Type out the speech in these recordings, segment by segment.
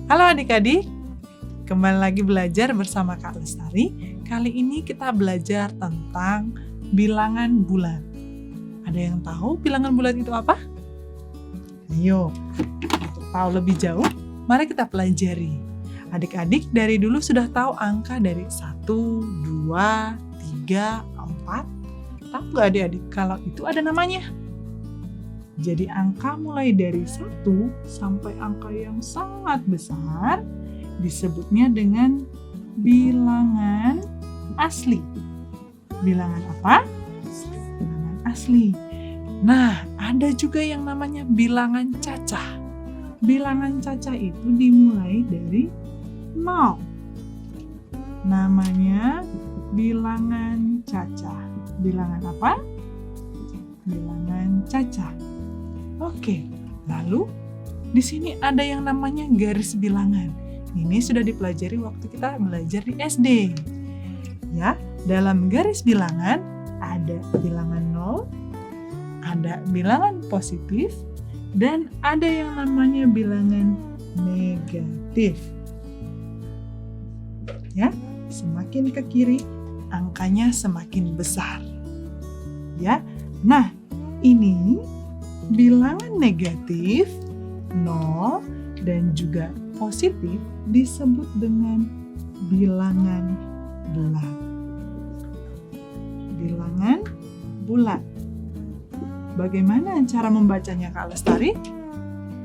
Halo adik-adik, kembali lagi belajar bersama Kak Lestari. Kali ini kita belajar tentang bilangan bulat. Ada yang tahu bilangan bulat itu apa? Ayo, untuk tahu lebih jauh, mari kita pelajari. Adik-adik dari dulu sudah tahu angka dari 1, 2, 3, 4. Tahu nggak adik-adik kalau itu ada namanya? Jadi angka mulai dari 1 sampai angka yang sangat besar disebutnya dengan bilangan asli. Bilangan apa? Bilangan asli. Nah, ada juga yang namanya bilangan cacah. Bilangan cacah itu dimulai dari 0. Namanya bilangan cacah. Bilangan apa? Bilangan cacah. Oke, lalu di sini ada yang namanya garis bilangan. Ini sudah dipelajari waktu kita belajar di SD. Ya, dalam garis bilangan ada bilangan 0, ada bilangan positif, dan ada yang namanya bilangan negatif. Ya, semakin ke kiri, angkanya semakin besar. Ya, nah ini bilangan negatif, 0, dan juga positif disebut dengan bilangan bulat. Bilangan bulat. Bagaimana cara membacanya Kak Lestari?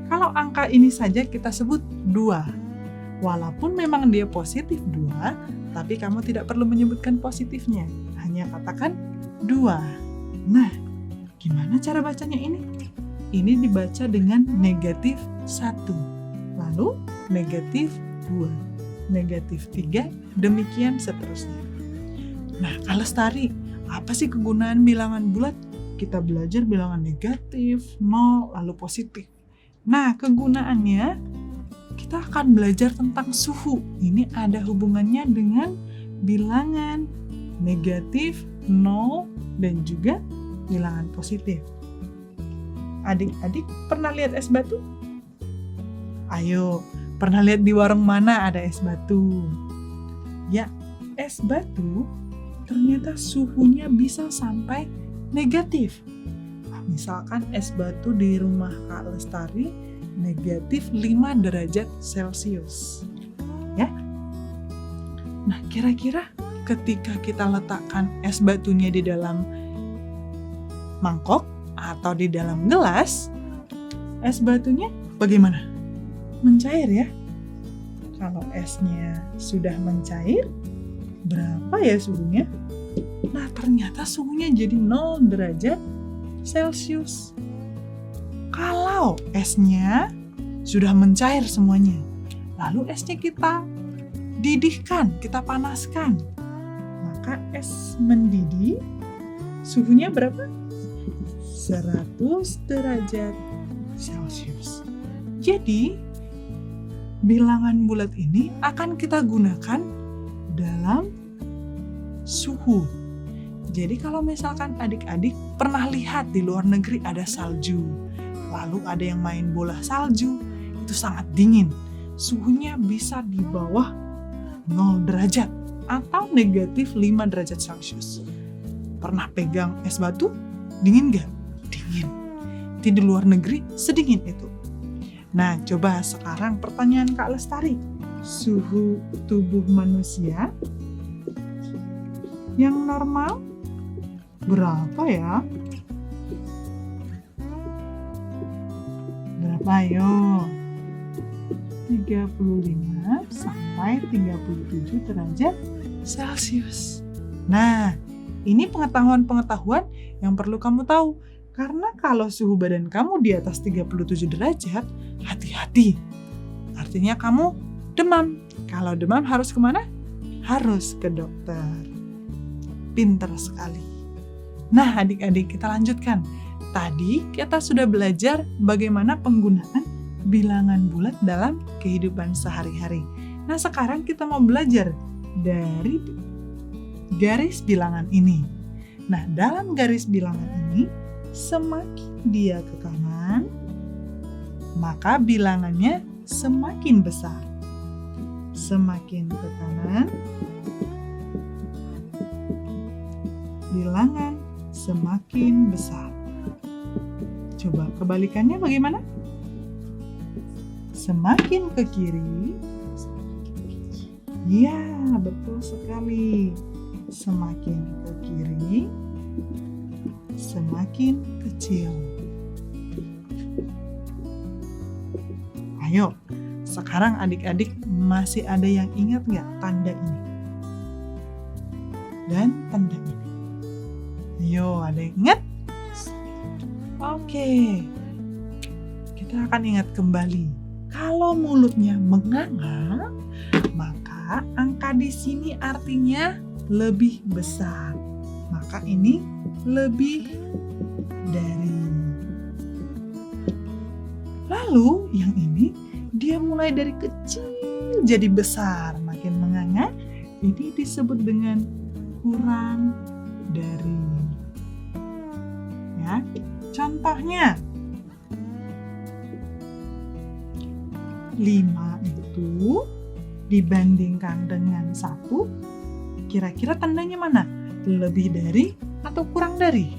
Kalau angka ini saja kita sebut 2. Walaupun memang dia positif 2, tapi kamu tidak perlu menyebutkan positifnya. Hanya katakan 2. Nah, gimana cara bacanya ini? Ini dibaca dengan negatif 1, lalu negatif 2, negatif 3, demikian seterusnya. Nah, Kak Lestari, apa sih kegunaan bilangan bulat? Kita belajar bilangan negatif, 0, lalu positif. Nah, kegunaannya kita akan belajar tentang suhu. Ini ada hubungannya dengan bilangan negatif, 0, dan juga bilangan positif. Adik-adik pernah lihat es batu? Ayo, pernah lihat di warung mana ada es batu? Ya, es batu ternyata suhunya bisa sampai negatif. Misalkan es batu di rumah Kak Lestari negatif 5 derajat Celcius. Ya. Nah, kira-kira ketika kita letakkan es batunya di dalam mangkok atau di dalam gelas, es batunya bagaimana? Mencair ya? Kalau esnya sudah mencair, berapa ya suhunya? Nah, ternyata suhunya jadi 0 derajat Celcius. Kalau esnya sudah mencair semuanya, lalu esnya kita didihkan, kita panaskan, maka es mendidih, suhunya berapa? 100 derajat Celcius. Jadi, bilangan bulat ini akan kita gunakan dalam suhu. Jadi kalau misalkan adik-adik pernah lihat di luar negeri ada salju, lalu ada yang main bola salju, itu sangat dingin. Suhunya bisa di bawah 0 derajat atau negatif 5 derajat Celcius. Pernah pegang es batu? Dingin gak? Dingin. Di luar negeri sedingin itu. Nah, coba sekarang pertanyaan Kak Lestari. Suhu tubuh manusia yang normal berapa ya? Berapa ayo? 35 sampai 37 derajat Celcius. Nah, ini pengetahuan-pengetahuan yang perlu kamu tahu. Karena kalau suhu badan kamu di atas 37 derajat, hati-hati. Artinya kamu demam. Kalau demam harus kemana? Harus ke dokter. Pinter sekali. Nah, adik-adik, kita lanjutkan. Tadi kita sudah belajar bagaimana penggunaan bilangan bulat dalam kehidupan sehari-hari. Nah, sekarang kita mau belajar dari garis bilangan ini. Nah, dalam garis bilangan ini, semakin dia ke kanan, maka bilangannya semakin besar. semakin ke kanan, bilangan semakin besar. Coba kebalikannya bagaimana? Semakin ke kiri, ya betul sekali. Semakin ke kiri, semakin kecil. Ayo, sekarang adik-adik masih ada yang ingat nggak tanda ini? Dan tanda ini. Ayo, ada yang ingat? Oke, kita akan ingat kembali. Kalau mulutnya menganga, maka angka di sini artinya lebih besar. Maka ini lebih dari. Lalu yang ini dia mulai dari kecil jadi besar, makin menganga. Ini disebut dengan kurang dari. Ya, contohnya 5 itu dibandingkan dengan 1, kira-kira tandanya mana? Lebih dari atau kurang dari?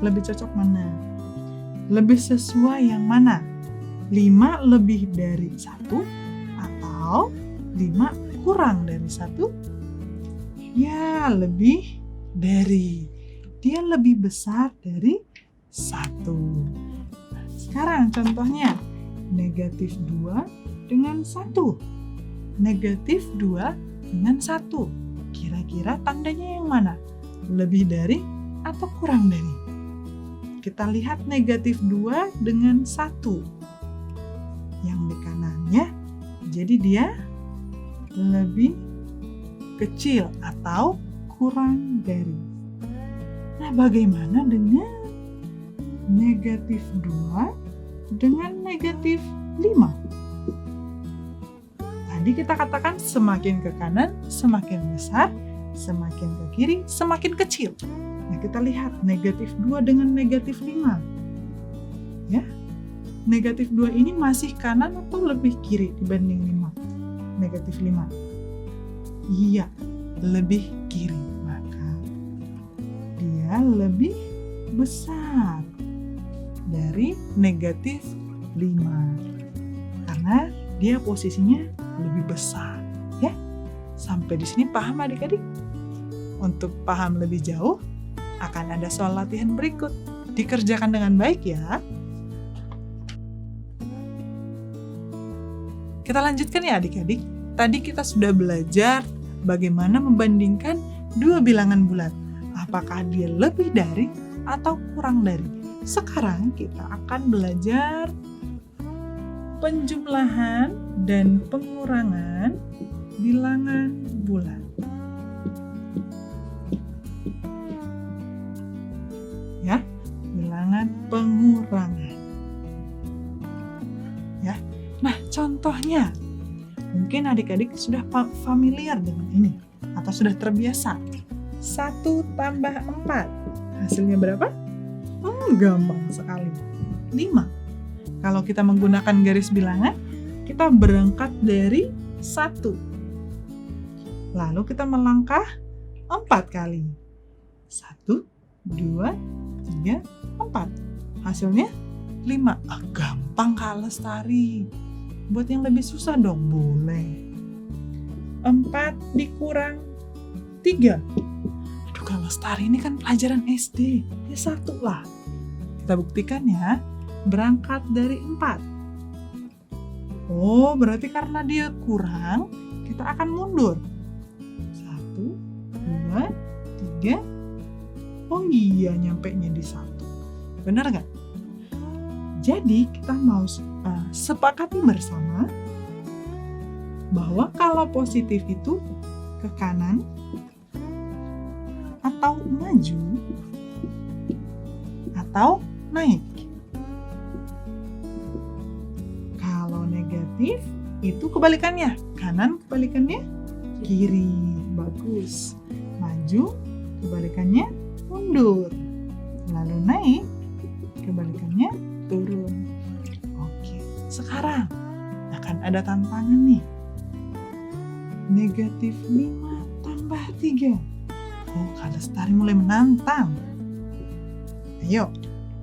Lebih cocok mana? Lebih sesuai yang mana? 5 lebih dari 1 atau 5 kurang dari 1? Ya, lebih dari. Dia lebih besar dari 1. Nah, sekarang contohnya negatif 2 dengan 1. Negatif 2 dengan 1. Kira-kira tandanya yang mana? Lebih dari atau kurang dari? Kita lihat negatif 2 dengan 1. Yang di kanannya, jadi dia lebih kecil atau kurang dari. Nah, bagaimana dengan negatif 2 dengan negatif 5? Tadi kita katakan semakin ke kanan, semakin besar, semakin ke kiri, semakin kecil. Nah, kita lihat negatif 2 dengan negatif 5. Ya, negatif 2 ini masih kanan atau lebih kiri dibanding 5? Negatif 5. Iya, lebih kiri. Maka dia lebih besar dari negatif 5. Karena dia posisinya lebih besar. Ya, sampai di sini paham adik-adik? Untuk paham lebih jauh, akan ada soal latihan berikut. Dikerjakan dengan baik ya. Kita lanjutkan ya adik-adik. Tadi kita sudah belajar bagaimana membandingkan dua bilangan bulat. Apakah dia lebih dari atau kurang dari? Sekarang kita akan belajar penjumlahan dan pengurangan bilangan bulat. Ya, bilangan pengurangan. Ya. Nah, contohnya mungkin adik-adik sudah familiar dengan ini atau sudah terbiasa. 1 tambah 4. Hasilnya berapa? Gampang sekali. 5. Kalau kita menggunakan garis bilangan, kita berangkat dari 1. Lalu kita melangkah 4 kali. 1, 2, 3, 4. Hasilnya 5. Gampang Kak Lestari. Buat yang lebih susah dong, boleh. 4 dikurang 3. Aduh Kak Lestari, ini kan pelajaran SD. Ya 1 lah. Kita buktikan ya. Berangkat dari 4. Oh, berarti karena dia kurang, kita akan mundur. 1, 2, 3. Oh iya, nyampenya di 1. Benar nggak? Jadi kita mau sepakati bersama bahwa kalau positif itu ke kanan atau maju atau naik. Kalau negatif itu kebalikannya, kanan kebalikannya kiri. Bagus. Maju kebalikannya mundur. Lalu naik kebalikannya turun. Oke, sekarang akan ada tantangan nih. negatif 5 tambah 3. Oh, Kak Lestari mulai menantang. Ayo,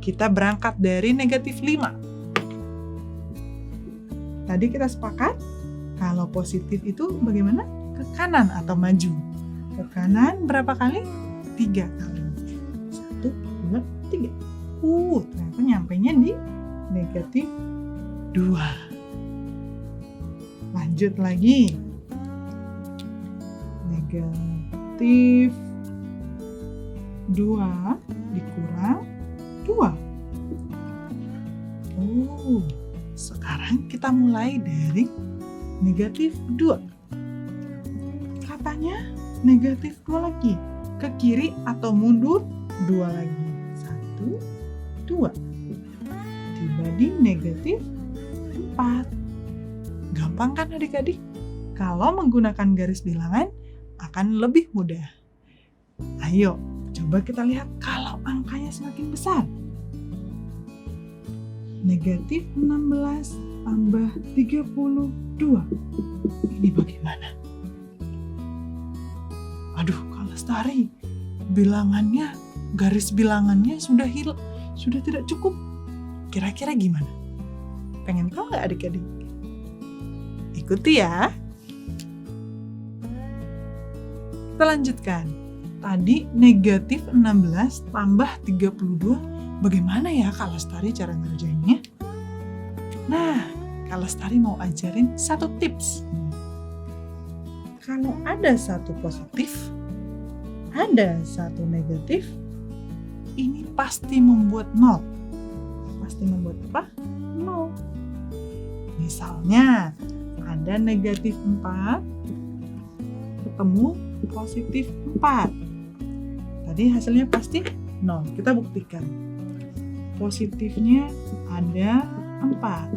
kita berangkat dari negatif 5. Tadi kita sepakat, kalau positif itu bagaimana? Ke kanan atau maju. Ke kanan berapa kali? 3 kali. 1, 2, 3. Ternyata nyampainya di negatif 2. Lanjut lagi. Negatif 2 dikurang 2. Sekarang kita mulai dari negatif 2. Katanya negatif 2 lagi. Ke kiri atau mundur 2 lagi. 1, 2. Tiba di negatif 4. Gampang kan adik-adik? Kalau menggunakan garis bilangan akan lebih mudah. Ayo, coba kita lihat kalau angkanya semakin besar. Negatif 16 tambah 32. Ini bagaimana? Aduh, Kak Lestari, bilangannya, garis bilangannya sudah tidak cukup. Kira-kira gimana? Pengen tahu nggak adik-adik? Ikuti ya. Kita lanjutkan. Tadi negatif 16 tambah 32. Bagaimana ya Kak Lestari cara ngerjainnya? Nah, Kak Lestari mau ajarin satu tips. Kalau ada satu positif, ada satu negatif, ini pasti membuat 0. Pasti membuat apa? 0. Misalnya, ada negatif 4, ketemu positif 4. Tadi hasilnya pasti 0. Kita buktikan. Positifnya ada 4.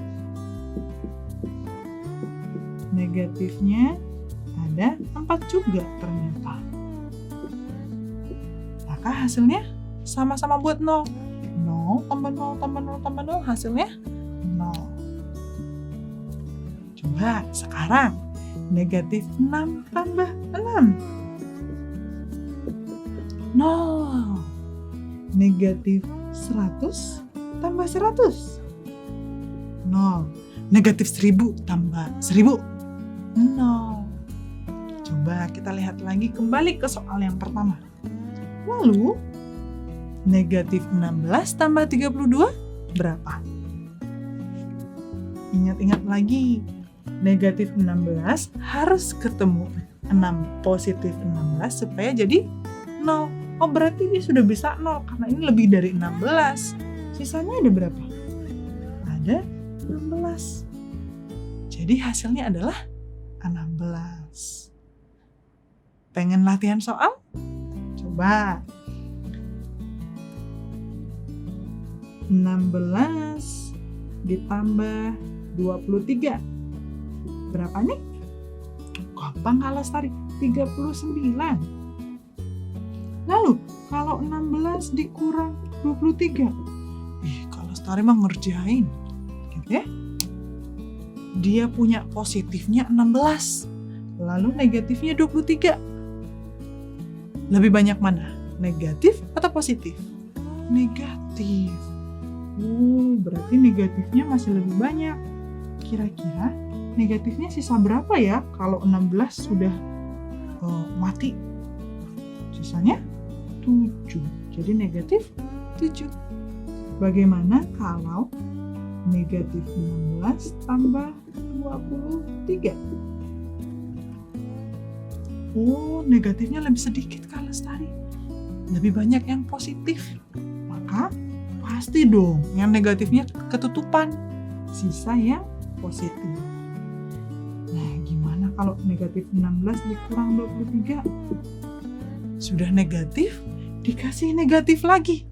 Negatifnya ada 4 juga ternyata. Maka hasilnya sama-sama buat 0. 0 tambah 0 tambah 0 tambah 0 hasilnya 0. Coba sekarang negatif 6 tambah 6. 0. Negatif 100 tambah 100. 0. Negatif 1000 tambah 1000. 0. Coba kita lihat lagi kembali ke soal yang pertama. Lalu, negatif 16 tambah 32 berapa? Ingat-ingat lagi, negatif 16 harus ketemu 6 positif 16 supaya jadi 0. Oh, berarti dia sudah bisa 0 karena ini lebih dari 16. Sisanya ada berapa? Ada 16. Jadi hasilnya adalah 16. Pengen latihan soal? Coba. 16 ditambah 23. Berapa nih? Gampang Kak Lestari. 39. Lalu, kalau 16 dikurang 23. Kak Lestari mah ngerjain. Gitu ya. Dia punya positifnya 16. Lalu negatifnya 23. Lebih banyak mana? Negatif atau positif? Negatif. Berarti negatifnya masih lebih banyak. Kira-kira negatifnya sisa berapa ya kalau 16 sudah mati? Sisanya 7. Jadi negatif 7. Bagaimana kalau negatif 16 tambah 23? Negatifnya lebih sedikit Kak Lestari. Lebih banyak yang positif. Maka pasti dong yang negatifnya ketutupan. Sisa yang positif. Nah, gimana kalau negatif 16 dikurang 23? Sudah negatif, dikasih negatif lagi.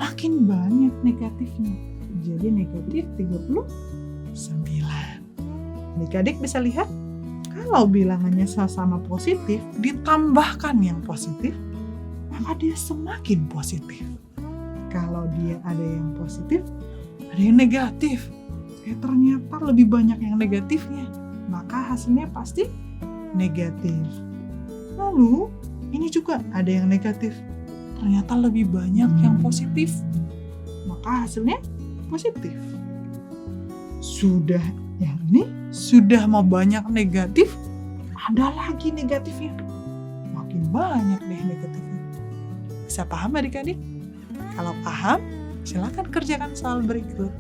Makin banyak negatifnya. Jadi negatif 39. Adik-adik bisa lihat, kalau bilangannya sama positif, ditambahkan yang positif, maka dia semakin positif. Kalau dia ada yang positif, ada yang negatif. Ternyata lebih banyak yang negatifnya. Maka hasilnya pasti negatif. Lalu, ini juga ada yang negatif. Ternyata lebih banyak yang positif. Maka hasilnya positif. Sudah yang ini, sudah mau banyak negatif, ada lagi negatifnya. Makin banyak deh negatifnya. Bisa paham adik-adik? Kalau paham, silakan kerjakan soal berikut.